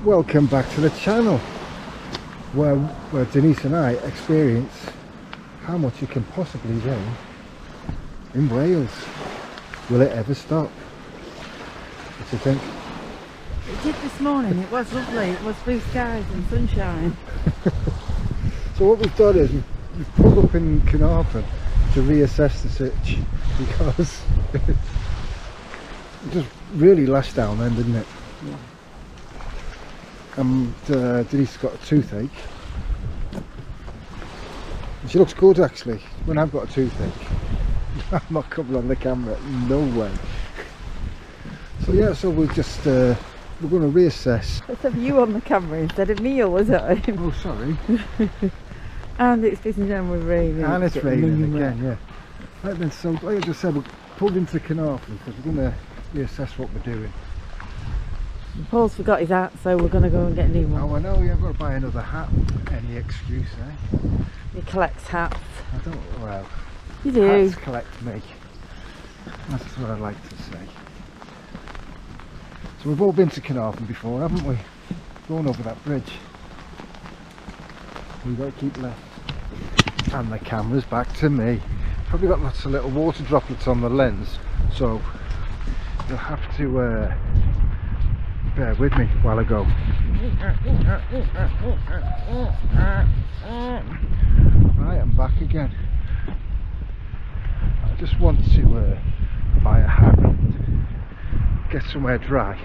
Welcome back to the channel where Denise and I experience how much it can possibly rain in Wales. Will it ever stop? What do you think? It did this morning. It was lovely. It was blue skies and sunshine. So what we've done is we've pulled up in Campervan to reassess the sitch because it just really lashed down then, didn't it? Yeah. And Denise got a toothache. And she looks good actually when I've got a toothache. I'm not coming on the camera, no way. So yeah, so we're just we're going to reassess. Let's have you on the camera instead of me all the time. Oh, sorry. And it's pissing down with rain. And it's raining again, yeah. Right then, so like I just said, we're pulled into Carnarvon because we're going to reassess what we're doing. Paul's forgot his hat, so we're going to go and get a new one. Oh, I know, yeah, I've got to buy another hat. Any excuse, eh? He collects hats. I don't, well, You do. hats collect me. That's what I like to say. So we've all been to Carnarvon before, haven't we? Going over that bridge. We've got to keep left. And the camera's back to me. Probably got lots of little water droplets on the lens, so you'll have to bear with me while I go. Right, I'm back again. I just want to buy a hat, get somewhere dry,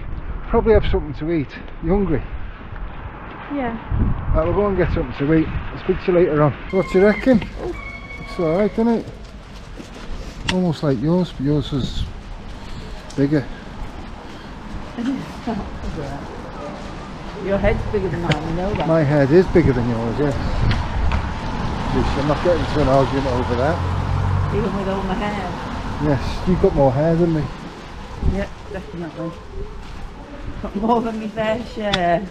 probably have something to eat. You hungry? Yeah. Right, we'll go and get something to eat. I'll speak to you later on. What do you reckon? It's alright, isn't it? Almost like yours, but yours is bigger. Your head's bigger than mine, you know that. My head is bigger than yours, yes. I'm not getting into an argument over that. Even with all my hair. Yes, you've got more hair than me. Yeah, definitely. Got more than my fair share.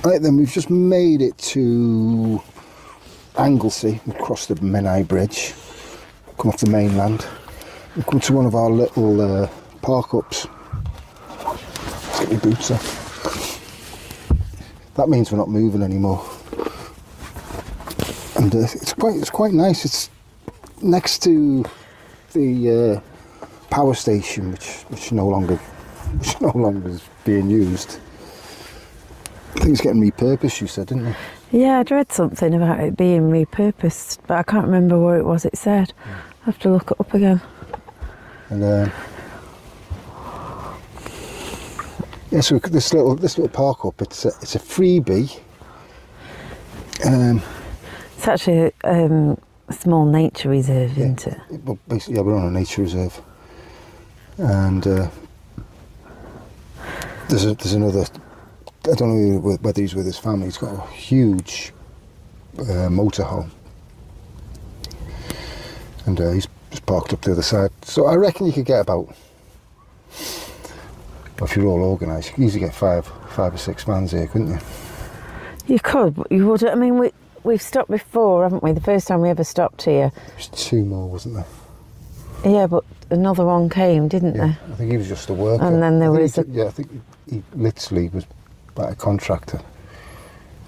Right then, we've just made it to Anglesey. We've crossed the Menai Bridge, come off the mainland. We've come to one of our little park-ups. Let's get my boots off. That means we're not moving anymore. And it's quite nice. It's next to the power station, which no longer is being used. I think it's getting repurposed, you said, didn't you? Yeah, I'd read something about it being repurposed, but I can't remember what it was it said. I'll have to look it up again. And yeah, so this little park up, it's a freebie. It's actually a small nature reserve, isn't it? Well, basically, yeah, we're on a nature reserve, and there's another. I don't know whether he's with his family. He's got a huge motorhome, and he's just parked up the other side. So I reckon you could get about, if you're all organised, you could easily get five or six vans here, couldn't you? You could, but you would. I mean, we've stopped before, haven't we? The first time we ever stopped here. There's two more, wasn't there? Yeah, but another one came, didn't there? I think he was just a worker. And then there was I think he literally was like a contractor,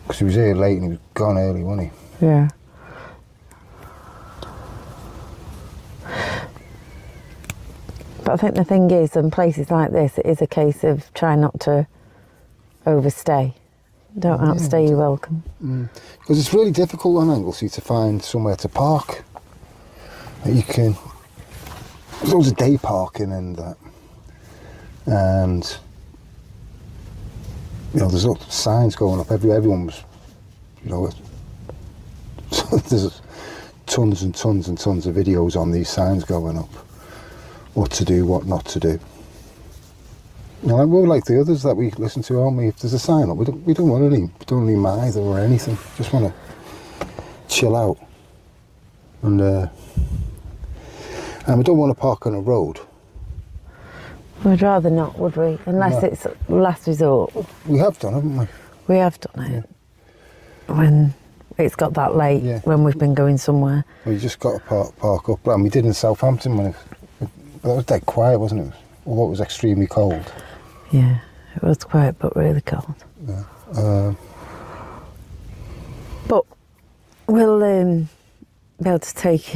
because he was here late and he was gone early, wasn't he? Yeah. But I think the thing is, in places like this, it is a case of trying not to overstay. Don't outstay your welcome. Because it's really difficult on Anglesey to find somewhere to park. You can, there's loads of day parking and that, and you know, there's lots of signs going up. Everyone was, you know, there's tons and tons and tons of videos on these signs going up. What to do, what not to do. Now, we're like the others that we listen to, aren't we? If there's a sign up, we don't want any either or anything. Just want to chill out. And we don't want to park on a road. We'd rather not, would we? Unless it's last resort. We have done, haven't we? We have done it. When it's got that late Yeah. when we've been going somewhere. Well, you just got to park up, and we did in Southampton when that was dead quiet, wasn't it? Although it was extremely cold. Yeah, it was quiet but really cold. Yeah. But we'll be able to take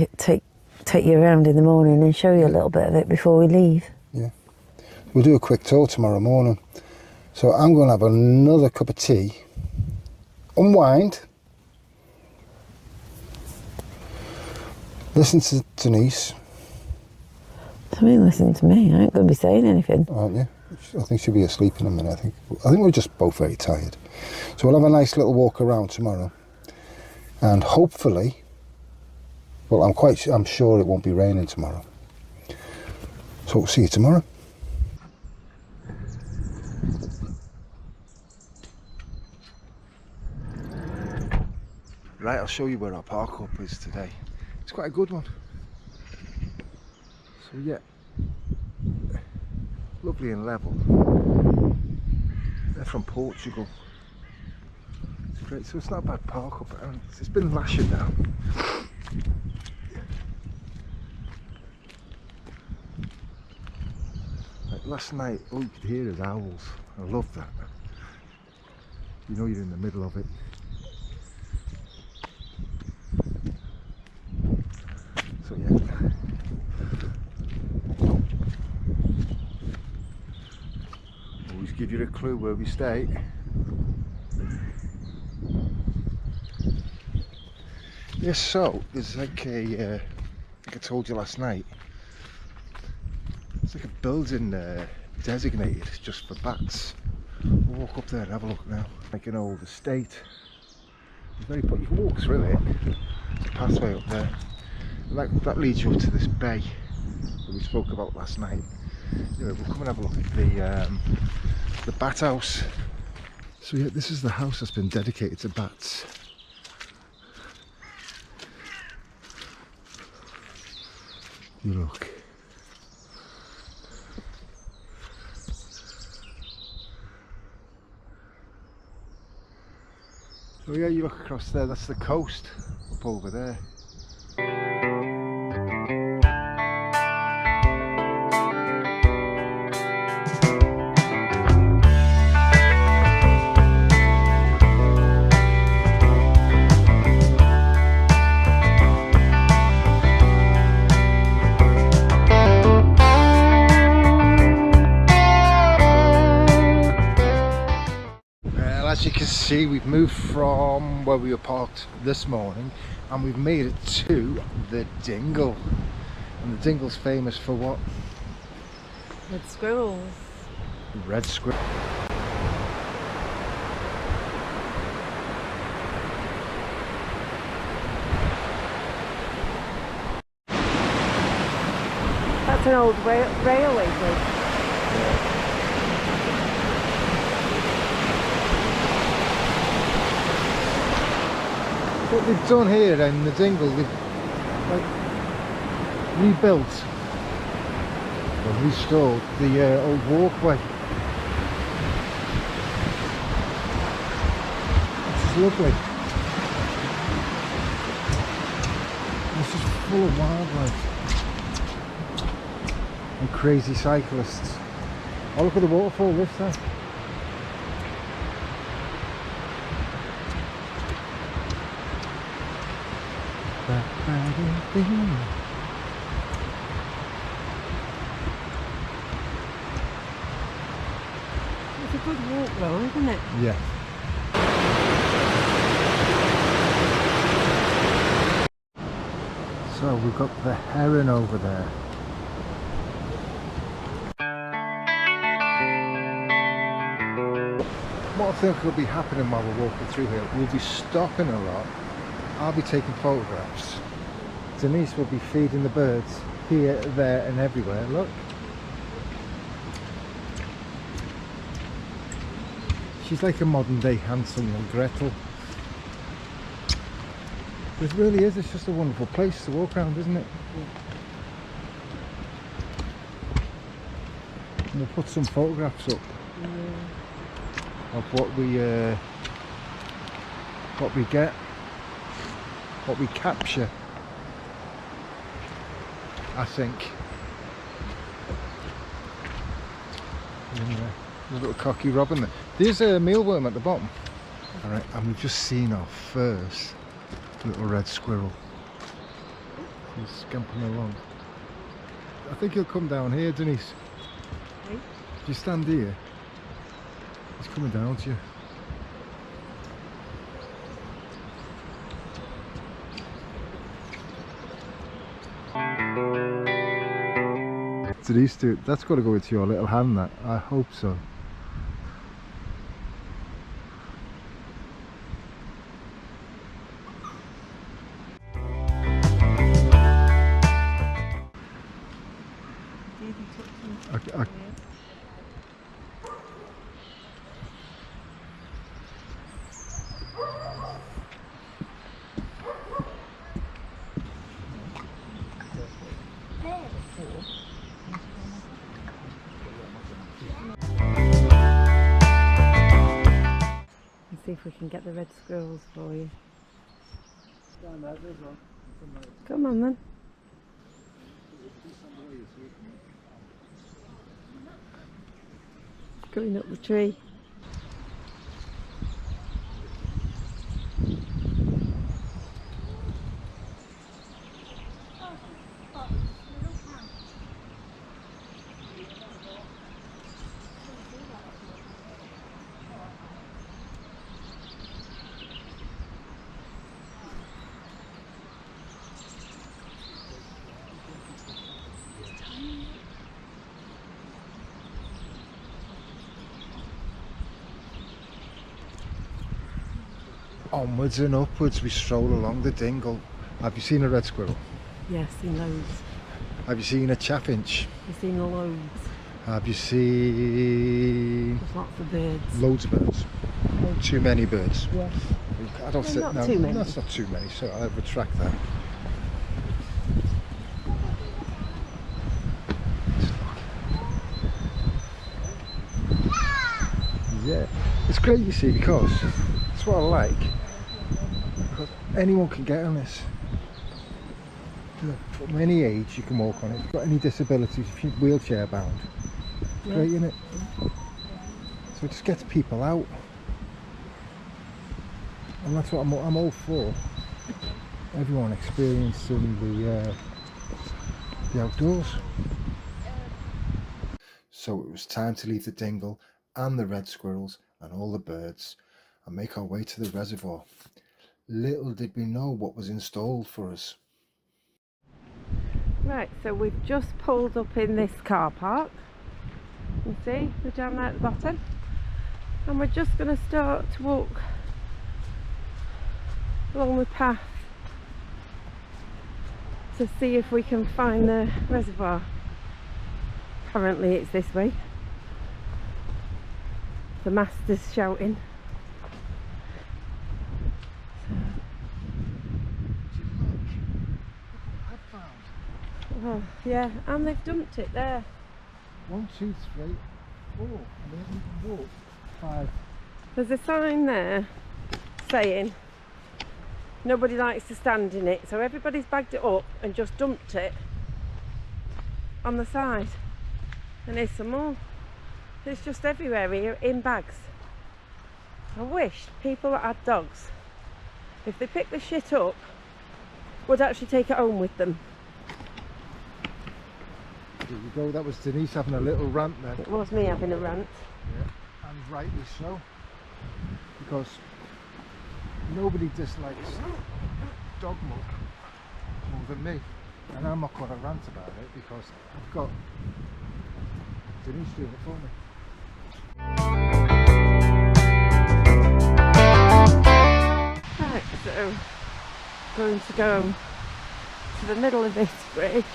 you around in the morning and show you a little bit of it before we leave. Yeah. We'll do a quick tour tomorrow morning. So I'm going to have another cup of tea, unwind, listen to Denise. I mean, listen to me. I ain't going to be saying anything. Aren't you? I think she'll be asleep in a minute. I think we're just both very tired. So we'll have a nice little walk around tomorrow, and hopefully, well, I'm sure it won't be raining tomorrow. So we'll see you tomorrow. Right, I'll show you where our park up is today. It's quite a good one. So yeah, lovely and level. They're from Portugal. It's great, so it's not a bad park up. It's been lashing down. Like last night, all you could hear is owls. I love that. You know you're in the middle of it. So yeah. Always give you a clue where we stay. Yes, so there's like a, like I told you last night, it's like a building designated just for bats. We'll walk up there and have a look now. Like an old estate. It's very, you can walk through it. There's a pathway up there. And that leads you up to this bay that we spoke about last night. Anyway, we'll come and have a look at the bat house. So yeah, this is the house that's been dedicated to bats. You look. So yeah, you look across there, that's the coast up over there. As you can see, we've moved from where we were parked this morning and we've made it to the Dingle. And the Dingle's famous for what? With squirrels. Red squirrel. That's an old railway bridge. Yeah. What they've done here in the Dingle, they've like rebuilt or restored the old walkway. This is lovely. This is full of wildlife and crazy cyclists. Oh, look at the waterfall this time. It's a good walk though, isn't it? Yeah. So we've got the heron over there. What I think will be happening while we're walking through here, we'll be stopping a lot. I'll be taking photographs. Denise will be feeding the birds here, there and everywhere. Look. She's like a modern day Hansel and Gretel. It really is, it's just a wonderful place to walk around, isn't it? And we'll put some photographs up of what we get. what we capture, I think. Anyway, a little cocky robin there. There's a mealworm at the bottom. Alright, and we've just seen our first little red squirrel. He's scampering along. I think he'll come down here, Denise. Hey? If you stand here, he's coming down to you. Denise, that's got to go into your little hand, that. I hope so. I See if we can get the red squirrels for you. Come on then. Going up the tree. Onwards and upwards we stroll along the Dingle. Have you seen a red squirrel? Yes, seen loads. Have you seen a chaffinch? I've seen loads. Have you seen There's lots of birds. loads of birds? Too many birds? Yes. I don't No, not no, too many. That's not too many, so I retract that. Yeah, it's great, you see, because that's what I like, because anyone can get on this. From any age you can walk on it. If you've got any disabilities, if you're wheelchair bound, it's great, isn't it? So it just gets people out, and that's what I'm all for. Everyone experiencing the outdoors. So it was time to leave the Dingle and the red squirrels and all the birds and make our way to the reservoir. Little did we know what was installed for us. Right, so we've just pulled up in this car park. You can see, we're down there at the bottom. And we're just going to start to walk along the path to see if we can find the reservoir. Apparently it's this way. The master's shouting. Oh, yeah, and they've dumped it there. 1, 2, 3, 4. And then we can walk 5. There's a sign there saying nobody likes to stand in it, so everybody's bagged it up and just dumped it on the side. And there's some more. It's just everywhere here in bags. I wish people that had dogs, if they picked the shit up, would actually take it home with them. There you go, that was Denise having a little rant then. It was me having a rant. Yeah, and rightly so. Because nobody dislikes dog muck more than me. And I'm not going to rant about it because I've got Denise doing it for me. Right, so going to go to the middle of this bridge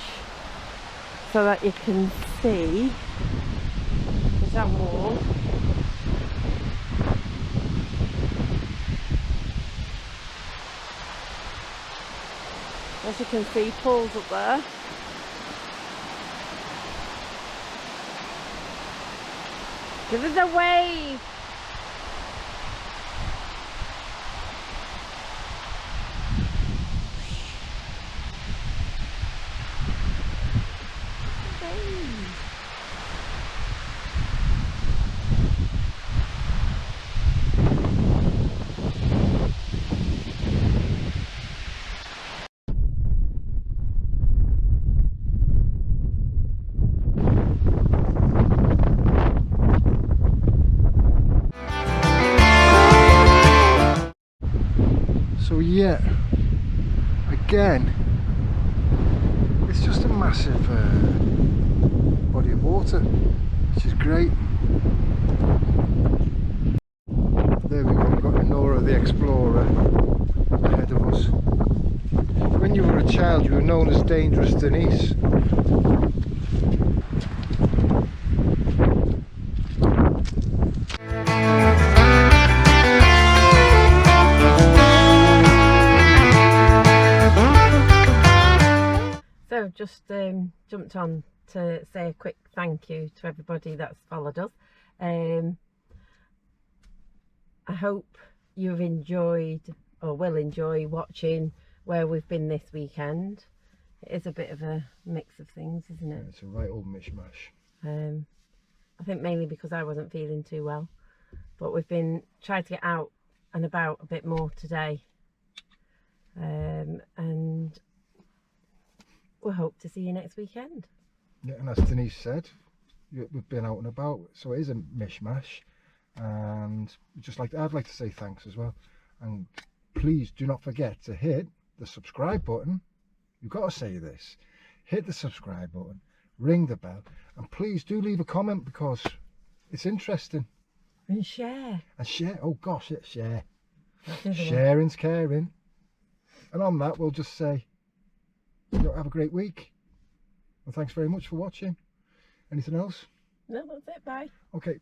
so that you can see the dam wall. As you can see, Paul's up there. Give us a wave! So yeah, again, it's just a massive body of water, which is great. There we go, we've got Nora the Explorer ahead of us. When you were a child, you were known as Dangerous Denise. So just jumped on to say a quick thank you to everybody that's followed us. I hope you've enjoyed or will enjoy watching where we've been this weekend. It is a bit of a mix of things, isn't it? Yeah, it's a right old mishmash. I think mainly because I wasn't feeling too well, but we've been trying to get out and about a bit more today, and we'll hope to see you next weekend. Yeah, and as Denise said, we've been out and about, so it is a mishmash. And I'd like to say thanks as well, and please do not forget to hit the subscribe button. You've got to say this: hit the subscribe button, ring the bell, and please do leave a comment, because it's interesting. And share. Oh gosh, it's share. Sharing's caring. And on that, we'll just say, have a great week, and thanks very much for watching. Anything else? No, that's it. Bye. Okay.